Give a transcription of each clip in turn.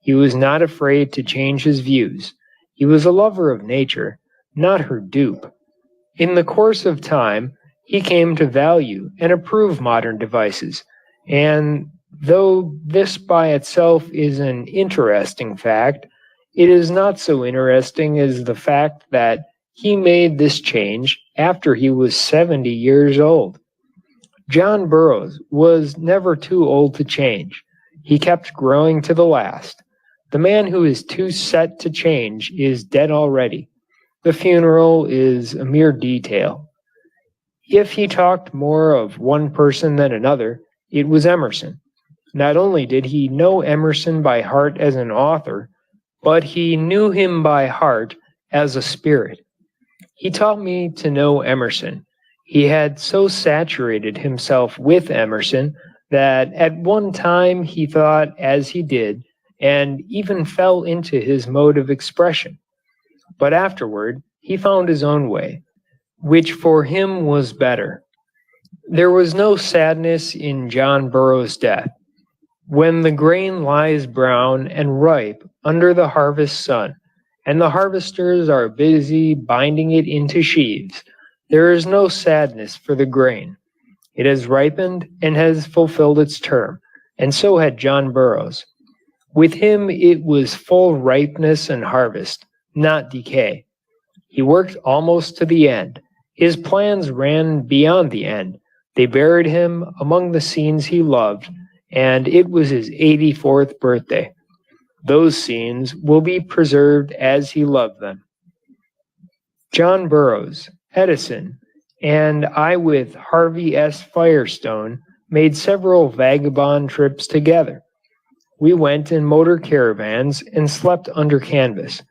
He was not afraid to change his views. He was a lover of nature, not her dupe. In the course of time, he came to value and approve modern devices, and though this by itself is an interesting fact, it is not so interesting as the fact that he made this change after he was 70 years old. John Burroughs was never too old to change. He kept growing to the last. The man who is too set to change is dead already. The funeral is a mere detail. If he talked more of one person than another, it was Emerson. Not only did he know Emerson by heart as an author, but he knew him by heart as a spirit. He taught me to know Emerson. He had so saturated himself with Emerson that at one time he thought as he did, and even fell into his mode of expression. But afterward, he found his own way, which for him was better. There was no sadness in John Burroughs' death. When the grain lies brown and ripe under the harvest sun, and the harvesters are busy binding it into sheaves, there is no sadness for the grain. It has ripened and has fulfilled its term, and so had John Burroughs. With him it was full ripeness and harvest, not decay. He worked almost to the end. His plans ran beyond the end. They buried him among the scenes he loved, and it was his 84th birthday. Those scenes will be preserved as he loved them. John Burroughs, Edison, and I with Harvey S. Firestone made several vagabond trips together. We went in motor caravans and slept under canvas.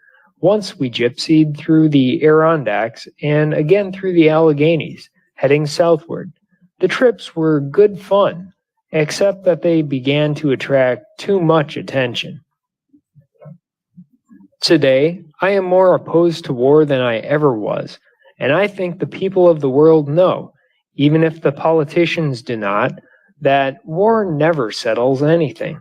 Once we gypsied through the Adirondacks and again through the Alleghenies, heading southward. The trips were good fun, except that they began to attract too much attention. Today, I am more opposed to war than I ever was, and I think the people of the world know, even if the politicians do not, that war never settles anything.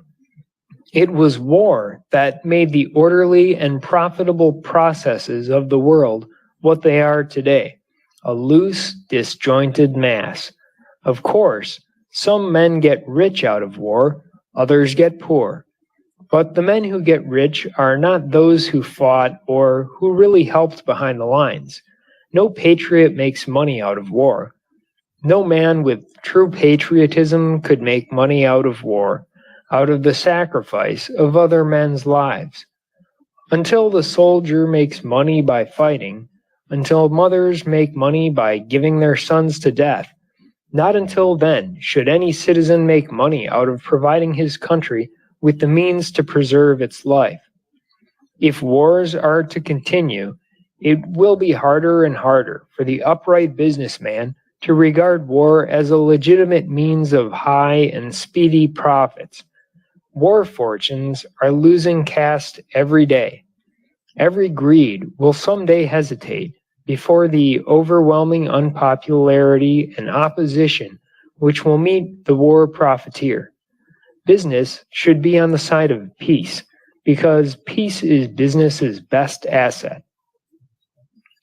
It was war that made the orderly and profitable processes of the world what they are today, a loose, disjointed mass. Of course, some men get rich out of war, others get poor. But the men who get rich are not those who fought or who really helped behind the lines. No patriot makes money out of war. No man with true patriotism could make money out of war, out of the sacrifice of other men's lives. Until the soldier makes money by fighting, until mothers make money by giving their sons to death, not until then should any citizen make money out of providing his country with the means to preserve its life. If wars are to continue, it will be harder and harder for the upright businessman to regard war as a legitimate means of high and speedy profits. War fortunes are losing caste every day. Every greed will someday hesitate before the overwhelming unpopularity and opposition which will meet the war profiteer. Business should be on the side of peace, because peace is business's best asset.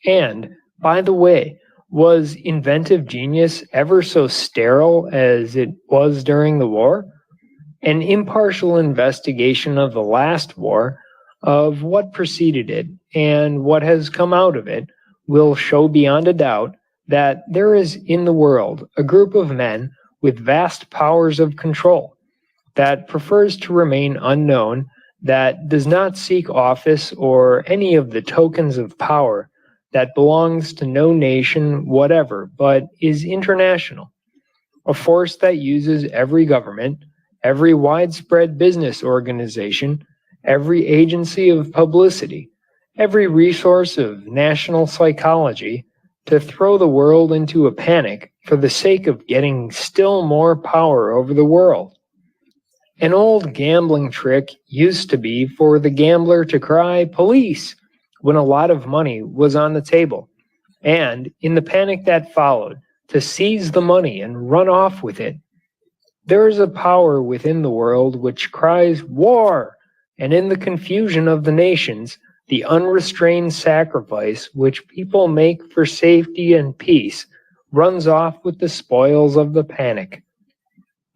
And, by the way, was inventive genius ever so sterile as it was during the war? An impartial investigation of the last war, of what preceded it, and what has come out of it, will show beyond a doubt that there is in the world a group of men with vast powers of control, that prefers to remain unknown, that does not seek office or any of the tokens of power, that belongs to no nation whatever, but is international. A force that uses every government, every widespread business organization, every agency of publicity, every resource of national psychology to throw the world into a panic for the sake of getting still more power over the world. An old gambling trick used to be for the gambler to cry, "Police!" when a lot of money was on the table, and, in the panic that followed, to seize the money and run off with it. There is a power within the world which cries "War!" and in the confusion of the nations, the unrestrained sacrifice which people make for safety and peace runs off with the spoils of the panic.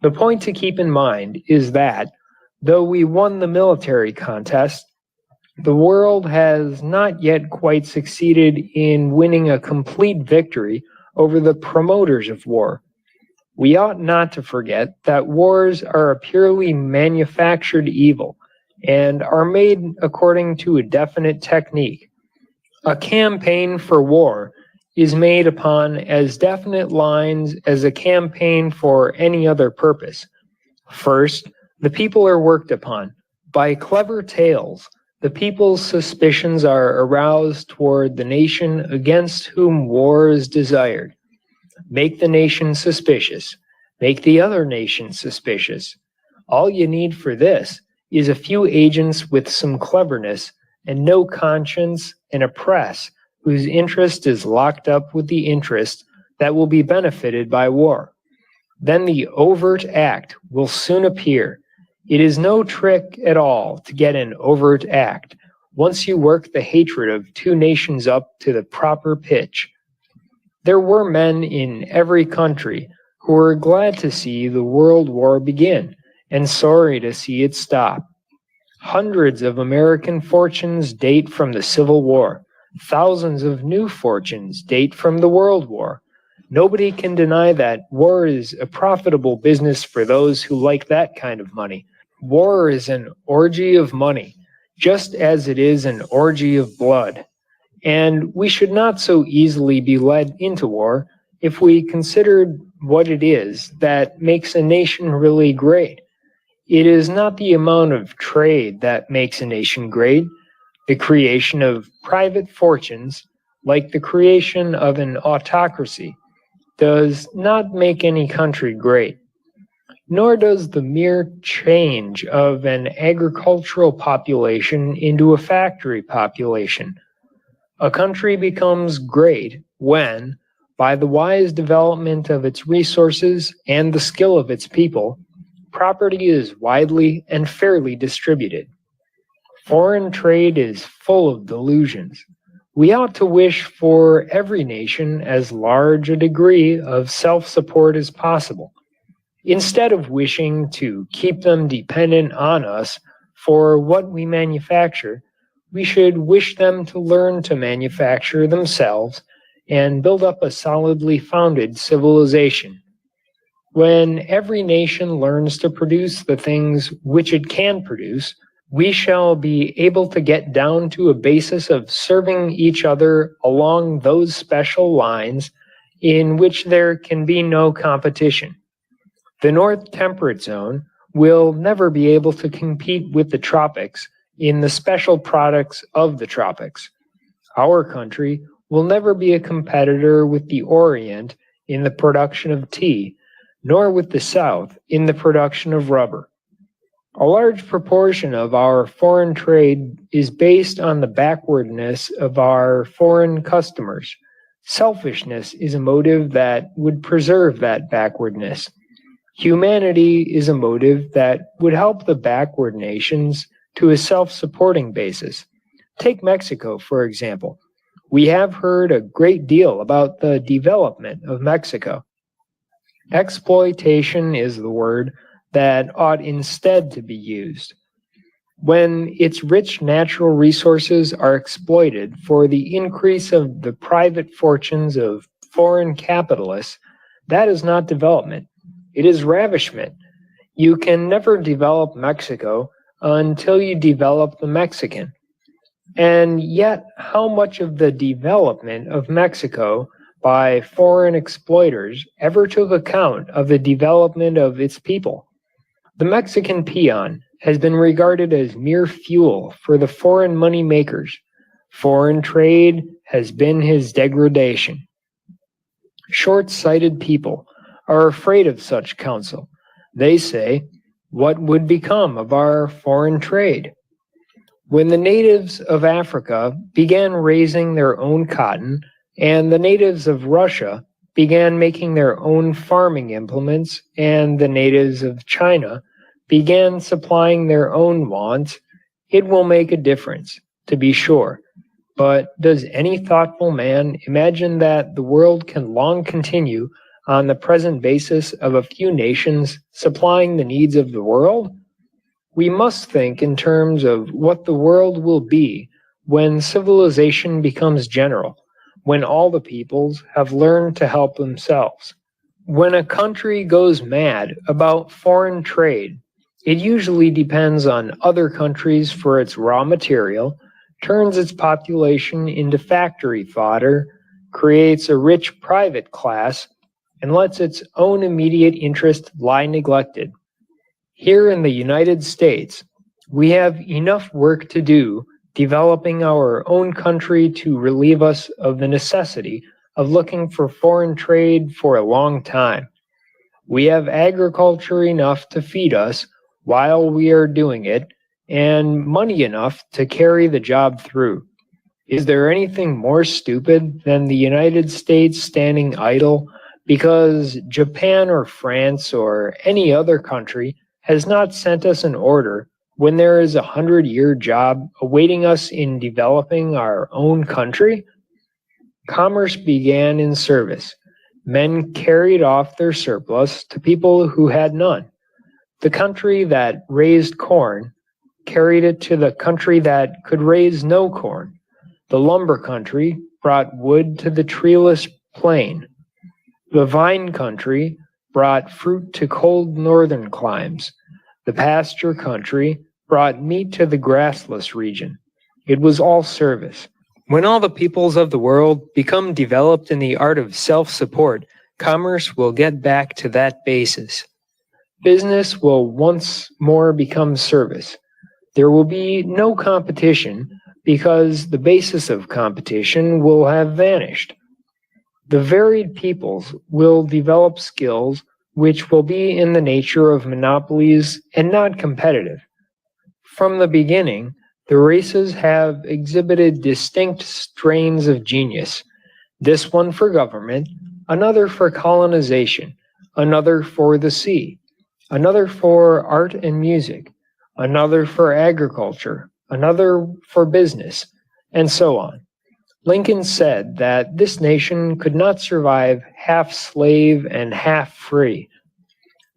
The point to keep in mind is that, though we won the military contest, the world has not yet quite succeeded in winning a complete victory over the promoters of war. We ought not to forget that wars are a purely manufactured evil and are made according to a definite technique. A campaign for war is made upon as definite lines as a campaign for any other purpose. First, the people are worked upon. By clever tales, the people's suspicions are aroused toward the nation against whom war is desired. Make the nation suspicious. Make the other nation suspicious. All you need for this is a few agents with some cleverness and no conscience and a press whose interest is locked up with the interest that will be benefited by war. Then the overt act will soon appear. It is no trick at all to get an overt act once you work the hatred of two nations up to the proper pitch. There were men in every country who were glad to see the World War begin and sorry to see it stop. Hundreds of American fortunes date from the Civil War. Thousands of new fortunes date from the World War. Nobody can deny that war is a profitable business for those who like that kind of money. War is an orgy of money, just as it is an orgy of blood. And we should not so easily be led into war if we considered what it is that makes a nation really great. It is not the amount of trade that makes a nation great. The creation of private fortunes, like the creation of an autocracy, does not make any country great. Nor does the mere change of an agricultural population into a factory population. A country becomes great when, by the wise development of its resources and the skill of its people, property is widely and fairly distributed. Foreign trade is full of delusions. We ought to wish for every nation as large a degree of self-support as possible, instead of wishing to keep them dependent on us for what we manufacture. We should wish them to learn to manufacture themselves and build up a solidly founded civilization. When every nation learns to produce the things which it can produce, we shall be able to get down to a basis of serving each other along those special lines in which there can be no competition. The North Temperate Zone will never be able to compete with the tropics in the special products of the tropics. Our country will never be a competitor with the Orient in the production of tea, nor with the South in the production of rubber. A large proportion of our foreign trade is based on the backwardness of our foreign customers. Selfishness is a motive that would preserve that backwardness. Humanity is a motive that would help the backward nations to a self-supporting basis. Take Mexico, for example. We have heard a great deal about the development of Mexico. Exploitation is the word that ought instead to be used. When its rich natural resources are exploited for the increase of the private fortunes of foreign capitalists, that is not development. It is ravishment. You can never develop Mexico until you develop the Mexican. And yet, how much of the development of Mexico by foreign exploiters ever took account of the development of its people? The Mexican peon has been regarded as mere fuel for the foreign money makers. Foreign trade has been his degradation. Short-sighted people are afraid of such counsel. They say, what would become of our foreign trade? When the natives of Africa began raising their own cotton, and the natives of Russia began making their own farming implements, and the natives of China began supplying their own wants, It will make a difference, to be sure. But does any thoughtful man imagine that the world can long continue on the present basis of a few nations supplying the needs of the world? We must think in terms of what the world will be when civilization becomes general, when all the peoples have learned to help themselves. When a country goes mad about foreign trade, it usually depends on other countries for its raw material, turns its population into factory fodder, creates a rich private class, and lets its own immediate interest lie neglected. Here in the United States, we have enough work to do developing our own country to relieve us of the necessity of looking for foreign trade for a long time. We have agriculture enough to feed us while we are doing it, and money enough to carry the job through. Is there anything more stupid than the United States standing idle because Japan or France or any other country has not sent us an order when there is 100-year job awaiting us in developing our own country? Commerce began in service. Men carried off their surplus to people who had none. The country that raised corn carried it to the country that could raise no corn. The lumber country brought wood to the treeless plain. The vine country brought fruit to cold northern climes. The pasture country brought meat to the grassless region. It was all service. When all the peoples of the world become developed in the art of self-support, commerce will get back to that basis. Business will once more become service. There will be no competition because the basis of competition will have vanished. The varied peoples will develop skills which will be in the nature of monopolies and not competitive. From the beginning, the races have exhibited distinct strains of genius, this one for government, another for colonization, another for the sea, another for art and music, another for agriculture, another for business, and so on. Lincoln said that this nation could not survive half slave and half free.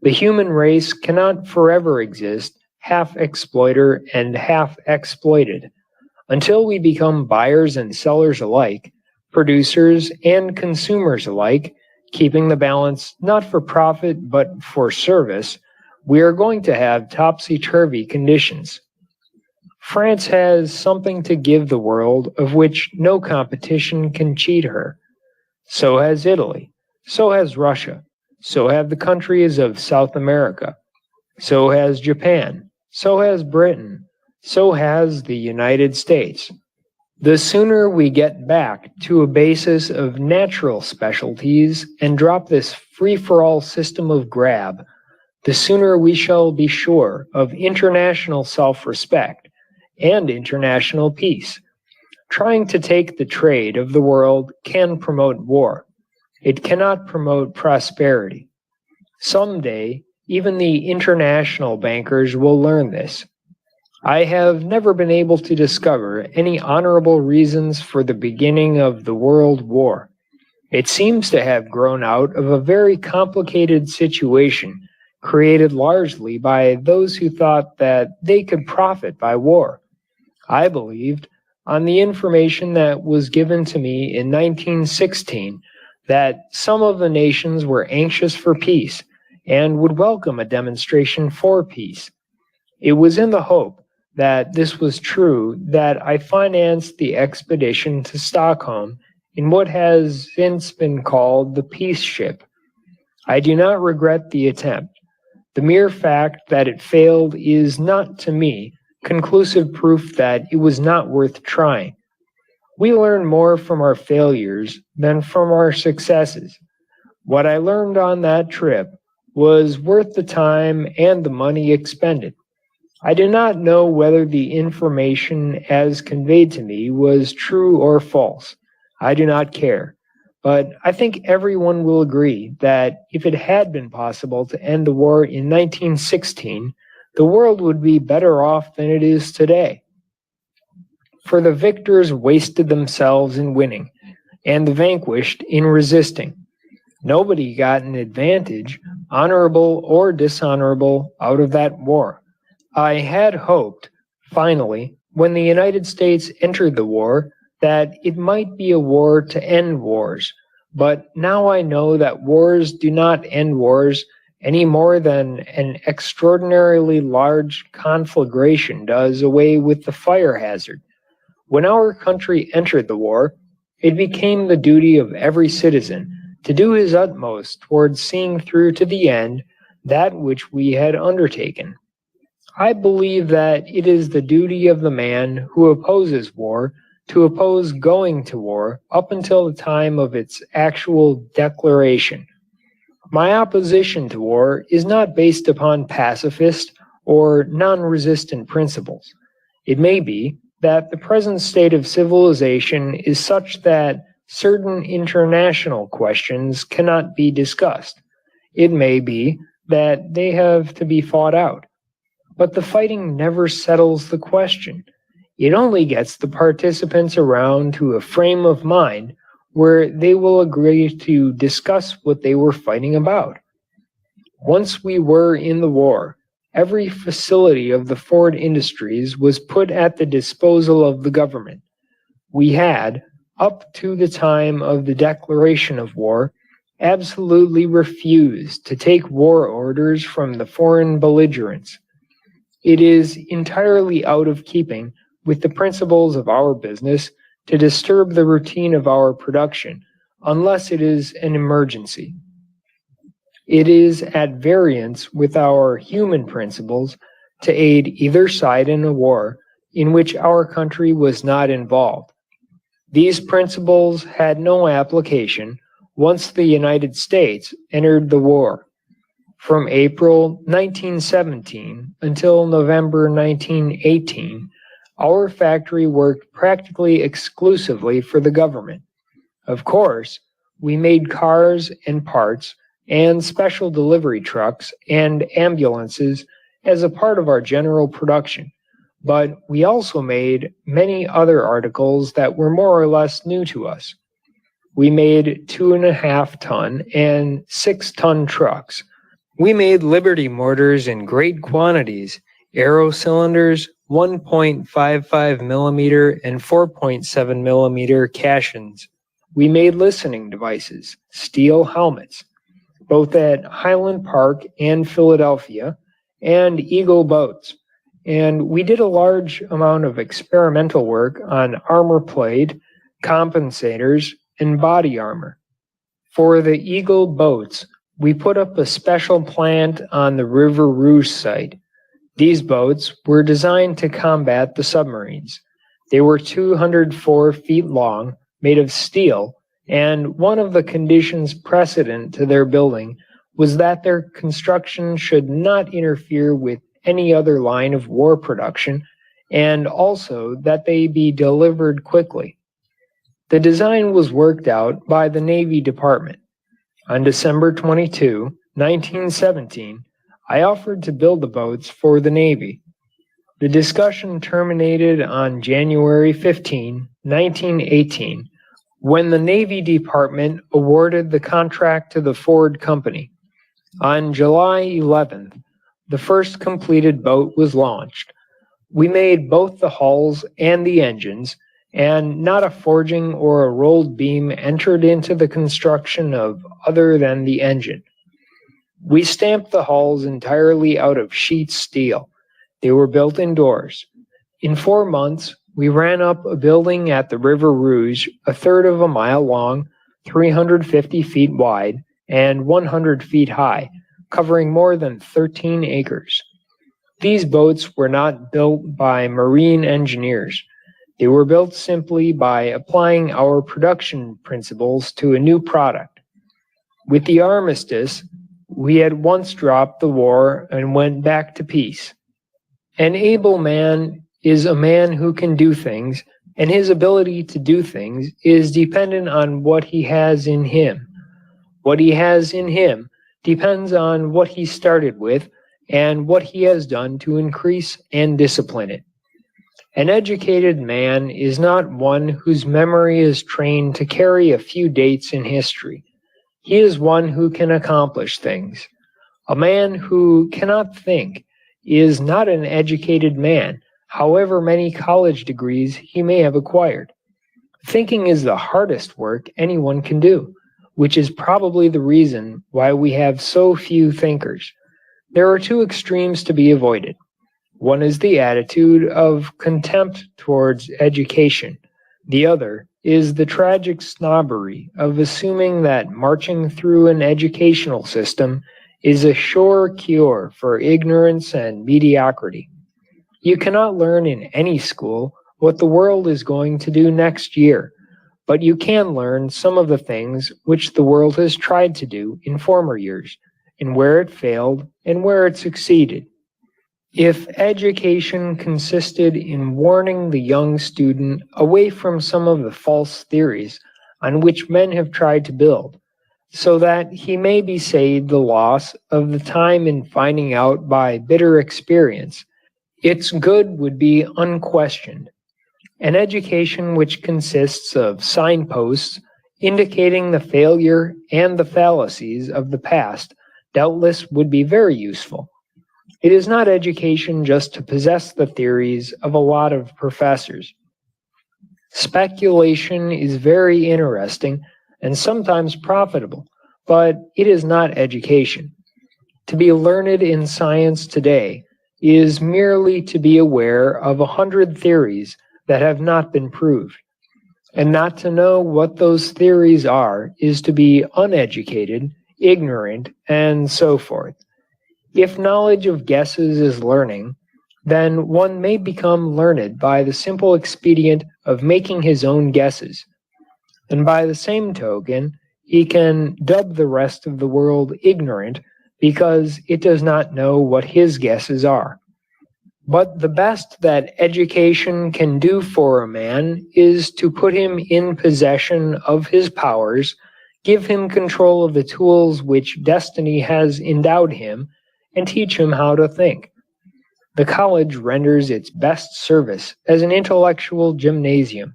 The human race cannot forever exist half exploiter and half exploited. Until we become buyers and sellers alike, producers and consumers alike, keeping the balance not for profit but for service, we are going to have topsy-turvy conditions. France has something to give the world of which no competition can cheat her. So has Italy. So has Russia. So have the countries of South America. So has Japan. So has Britain. So has the United States. The sooner we get back to a basis of natural specialties and drop this free-for-all system of grab, the sooner we shall be sure of international self-respect and international peace. Trying to take the trade of the world can promote war. It cannot promote prosperity. Someday, even the international bankers will learn this. I have never been able to discover any honorable reasons for the beginning of the World War. It seems to have grown out of a very complicated situation created largely by those who thought that they could profit by war. I believed, on the information that was given to me in 1916, that some of the nations were anxious for peace and would welcome a demonstration for peace. It was in the hope that this was true that I financed the expedition to Stockholm in what has since been called the Peace Ship. I do not regret the attempt. The mere fact that it failed is not, to me, conclusive proof that it was not worth trying. We learn more from our failures than from our successes. What I learned on that trip was worth the time and the money expended. I do not know whether the information as conveyed to me was true or false. I do not care. But I think everyone will agree that if it had been possible to end the war in 1916, the world would be better off than it is today. for the victors wasted themselves in winning, and the vanquished in resisting. Nobody got an advantage, honorable or dishonorable, out of that war. I had hoped, finally, when the United States entered the war, that it might be a war to end wars. But now I know that wars do not end wars any more than an extraordinarily large conflagration does away with the fire hazard. When our country entered the war, it became the duty of every citizen to do his utmost towards seeing through to the end that which we had undertaken. I believe that it is the duty of the man who opposes war to oppose going to war up until the time of its actual declaration. My opposition to war is not based upon pacifist or non-resistant principles. It may be that the present state of civilization is such that certain international questions cannot be discussed. It may be that they have to be fought out. But the fighting never settles the question. It only gets the participants around to a frame of mind where they will agree to discuss what they were fighting about. Once we were in the war, every facility of the Ford Industries was put at the disposal of the government. We had, up to the time of the declaration of war, absolutely refused to take war orders from the foreign belligerents. It is entirely out of keeping with the principles of our business to disturb the routine of our production, unless it is an emergency. It is at variance with our human principles to aid either side in a war in which our country was not involved. These principles had no application once the United States entered the war. From April 1917 until November 1918, our factory worked practically exclusively for the government. Of course, we made cars and parts and special delivery trucks and ambulances as a part of our general production, but we also made many other articles that were more or less new to us. We made 2.5-ton and 6-ton trucks. We made Liberty mortars in great quantities, aero cylinders, 1.55 millimeter and 4.7 millimeter caissons. We made listening devices, steel helmets, both at Highland Park and Philadelphia, and Eagle boats. And we did a large amount of experimental work on armor plate, compensators, and body armor. For the Eagle boats, we put up a special plant on the River Rouge site. These boats were designed to combat the submarines. They were 204 feet long, made of steel, and one of the conditions precedent to their building was that their construction should not interfere with any other line of war production, and also that they be delivered quickly. The design was worked out by the Navy Department. On December 22, 1917, I offered to build the boats for the Navy. The discussion terminated on January 15, 1918, when the Navy Department awarded the contract to the Ford Company. On July 11th, the first completed boat was launched. We made both the hulls and the engines, and not a forging or a rolled beam entered into the construction of other than the engine. We stamped the hulls entirely out of sheet steel. They were built indoors. In 4 months, we ran up a building at the River Rouge, a third of a mile long, 350 feet wide, and 100 feet high, covering more than 13 acres. These boats were not built by marine engineers. They were built simply by applying our production principles to a new product. With the armistice, we had once dropped the war and went back to peace. An able man is a man who can do things, and his ability to do things is dependent on what he has in him. What he has in him depends on what he started with and what he has done to increase and discipline it. An educated man is not one whose memory is trained to carry a few dates in history. He is one who can accomplish things. A man who cannot think is not an educated man, however many college degrees he may have acquired. Thinking is the hardest work anyone can do, which is probably the reason why we have so few thinkers. There are two extremes to be avoided. One is the attitude of contempt towards education. The other is the tragic snobbery of assuming that marching through an educational system is a sure cure for ignorance and mediocrity. You cannot learn in any school what the world is going to do next year, but you can learn some of the things which the world has tried to do in former years, and where it failed and where it succeeded. If education consisted in warning the young student away from some of the false theories on which men have tried to build, so that he may be saved the loss of the time in finding out by bitter experience, its good would be unquestioned. An education which consists of signposts indicating the failure and the fallacies of the past doubtless would be very useful. It is not education just to possess the theories of a lot of professors. Speculation is very interesting and sometimes profitable, but it is not education. To be learned in science today is merely to be aware of 100 theories that have not been proved. And not to know what those theories are is to be uneducated, ignorant, and so forth. If knowledge of guesses is learning, then one may become learned by the simple expedient of making his own guesses. And by the same token, he can dub the rest of the world ignorant because it does not know what his guesses are. But the best that education can do for a man is to put him in possession of his powers, give him control of the tools which destiny has endowed him, and teach him how to think. The college renders its best service as an intellectual gymnasium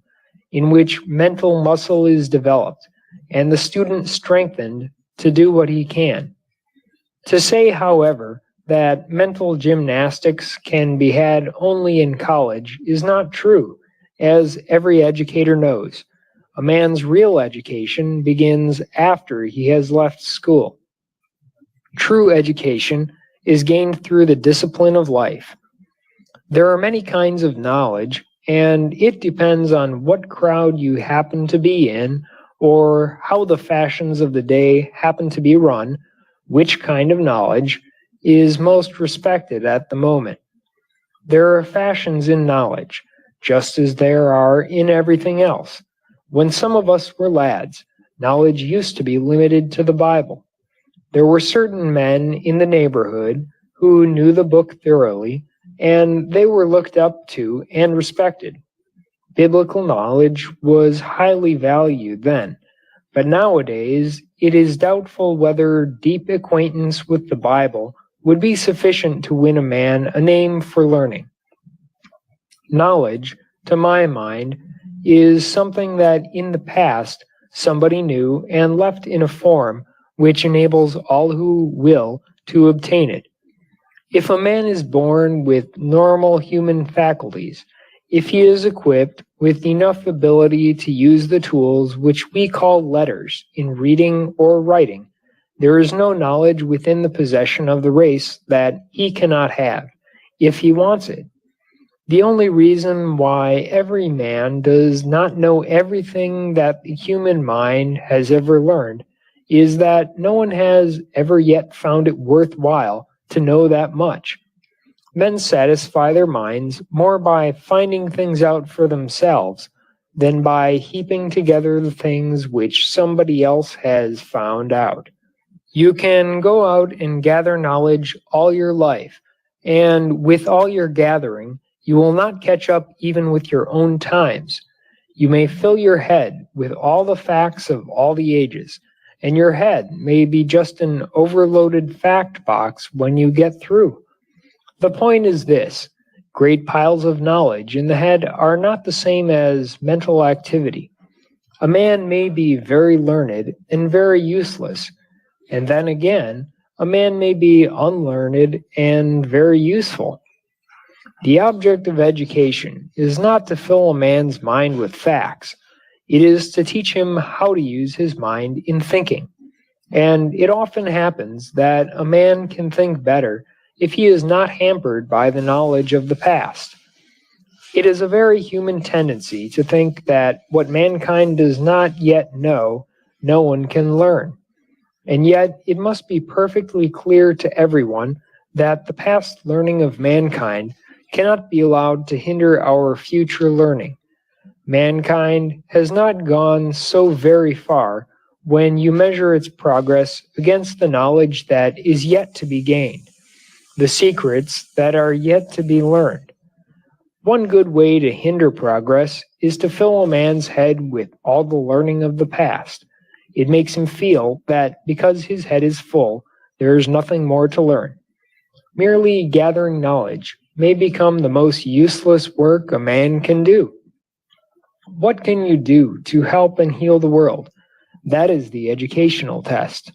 in which mental muscle is developed and the student strengthened to do what he can. To say, however, that mental gymnastics can be had only in college is not true, as every educator knows. A man's real education begins after he has left school. True education is gained through the discipline of life. There are many kinds of knowledge, and it depends on what crowd you happen to be in, or how the fashions of the day happen to be run, which kind of knowledge is most respected at the moment. There are fashions in knowledge, just as there are in everything else. When some of us were lads, knowledge used to be limited to the Bible. There were certain men in the neighborhood who knew the book thoroughly, and they were looked up to and respected. Biblical knowledge was highly valued then, but nowadays it is doubtful whether deep acquaintance with the Bible would be sufficient to win a man a name for learning. Knowledge, to my mind, is something that in the past somebody knew and left in a form which enables all who will to obtain it. If a man is born with normal human faculties, if he is equipped with enough ability to use the tools which we call letters in reading or writing, there is no knowledge within the possession of the race that he cannot have, if he wants it. The only reason why every man does not know everything that the human mind has ever learned is that no one has ever yet found it worthwhile to know that much. Men satisfy their minds more by finding things out for themselves than by heaping together the things which somebody else has found out. You can go out and gather knowledge all your life, and with all your gathering, you will not catch up even with your own times. You may fill your head with all the facts of all the ages, and your head may be just an overloaded fact box when you get through. The point is this: Great piles of knowledge in the head are not the same as mental activity. A man may be very learned and very useless, and then again, a man may be unlearned and very useful. The object of education is not to fill a man's mind with facts. It is to teach him how to use his mind in thinking. And it often happens that a man can think better if he is not hampered by the knowledge of the past. It is a very human tendency to think that what mankind does not yet know, no one can learn. And yet it must be perfectly clear to everyone that the past learning of mankind cannot be allowed to hinder our future learning. Mankind has not gone so very far when you measure its progress against the knowledge that is yet to be gained, the secrets that are yet to be learned. One good way to hinder progress is to fill a man's head with all the learning of the past. It makes him feel that because his head is full, there is nothing more to learn. Merely gathering knowledge may become the most useless work a man can do. What can you do to help and heal the world? That is the educational test.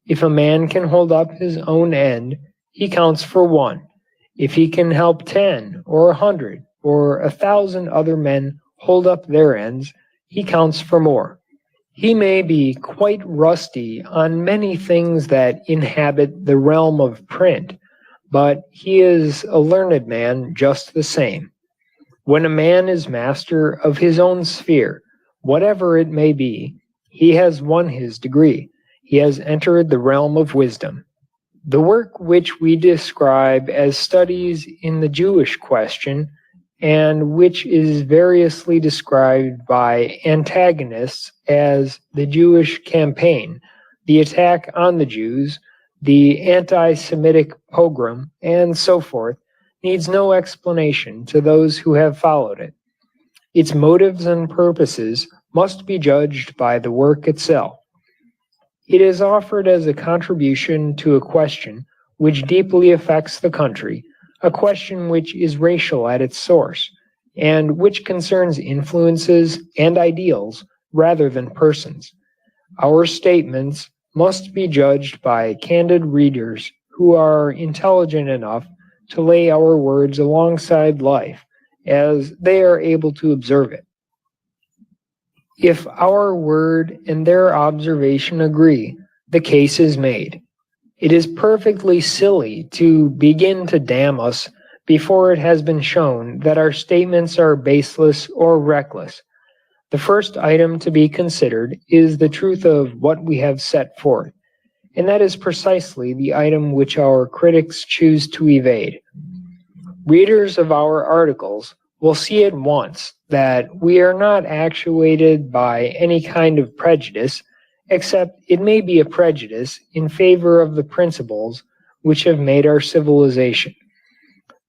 If a man can hold up his own end, he counts for one. If he can help 10 or 100 or 1,000 other men hold up their ends, he counts for more. He may be quite rusty on many things that inhabit the realm of print, but he is a learned man just the same. When a man is master of his own sphere, whatever it may be, he has won his degree. He has entered the realm of wisdom. The work which we describe as studies in the Jewish question, and which is variously described by antagonists as the Jewish campaign, the attack on the Jews, the anti-Semitic pogrom, and so forth, needs no explanation to those who have followed it. Its motives and purposes must be judged by the work itself. It is offered as a contribution to a question which deeply affects the country, a question which is racial at its source, and which concerns influences and ideals rather than persons. Our statements must be judged by candid readers who are intelligent enough to lay our words alongside life as they are able to observe it. If our word and their observation agree, the case is made. It is perfectly silly to begin to damn us before it has been shown that our statements are baseless or reckless. The first item to be considered is the truth of what we have set forth, and that is precisely the item which our critics choose to evade. Readers of our articles will see at once that we are not actuated by any kind of prejudice, except it may be a prejudice in favor of the principles which have made our civilization.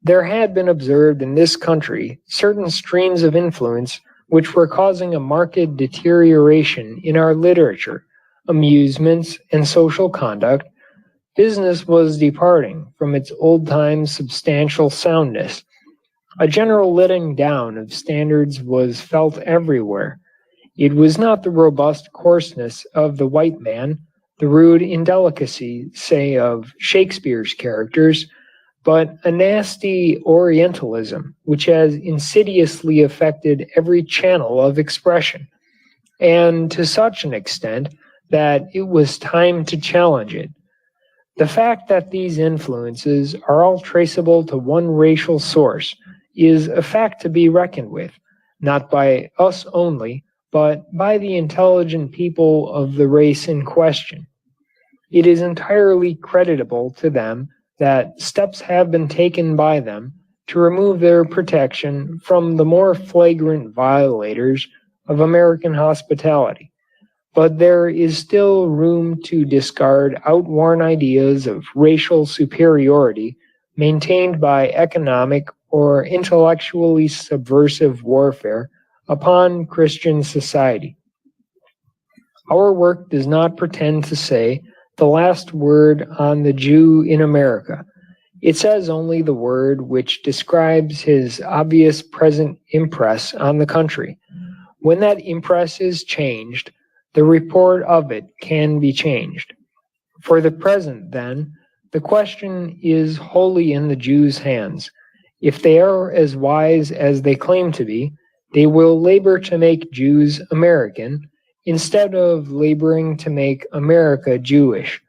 There had been observed in this country certain streams of influence which were causing a marked deterioration in our literature, amusements, and social conduct. Business was departing from its old-time substantial soundness. A general letting down of standards was felt everywhere. It was not the robust coarseness of the white man, the rude indelicacy, say, of Shakespeare's characters, but a nasty Orientalism which has insidiously affected every channel of expression, and to such an extent that it was time to challenge it. The fact that these influences are all traceable to one racial source is a fact to be reckoned with, not by us only, but by the intelligent people of the race in question. It is entirely creditable to them that steps have been taken by them to remove their protection from the more flagrant violators of American hospitality. But there is still room to discard outworn ideas of racial superiority maintained by economic or intellectually subversive warfare upon Christian society. Our work does not pretend to say the last word on the Jew in America. It says only the word which describes his obvious present impress on the country. When that impress is changed, the report of it can be changed. For the present, then, the question is wholly in the Jews' hands. If they are as wise as they claim to be, they will labor to make Jews American, instead of laboring to make America Jewish.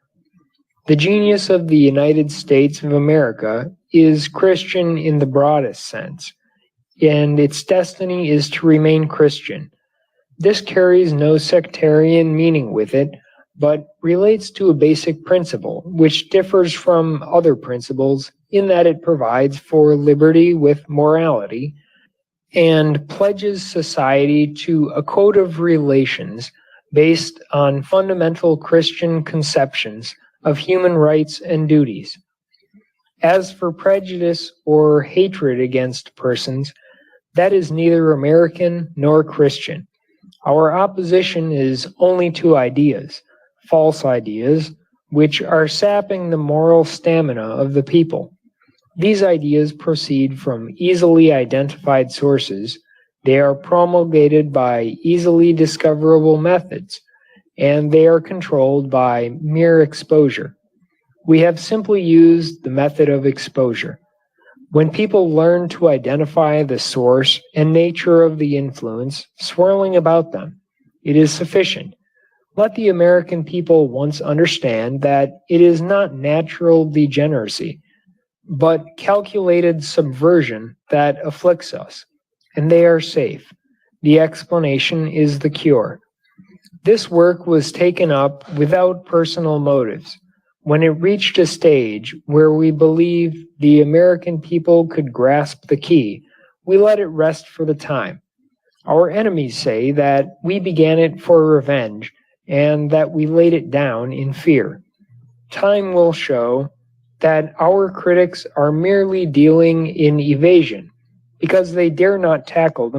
The genius of the United States of America is Christian in the broadest sense, and its destiny is to remain Christian. This carries no sectarian meaning with it, but relates to a basic principle, which differs from other principles in that it provides for liberty with morality, and pledges society to a code of relations based on fundamental Christian conceptions of human rights and duties. As for prejudice or hatred against persons, that is neither American nor Christian. Our opposition is only to ideas, false ideas, which are sapping the moral stamina of the people. These ideas proceed from easily identified sources. They are promulgated by easily discoverable methods, and they are controlled by mere exposure. We have simply used the method of exposure. When people learn to identify the source and nature of the influence swirling about them, it is sufficient. Let the American people once understand that it is not natural degeneracy, but calculated subversion that afflicts us, and they are safe. The explanation is the cure. This work was taken up without personal motives. When it reached a stage where we believed the American people could grasp the key, we let it rest for the time. Our enemies say that we began it for revenge and that we laid it down in fear. Time will show that our critics are merely dealing in evasion because they dare not tackle the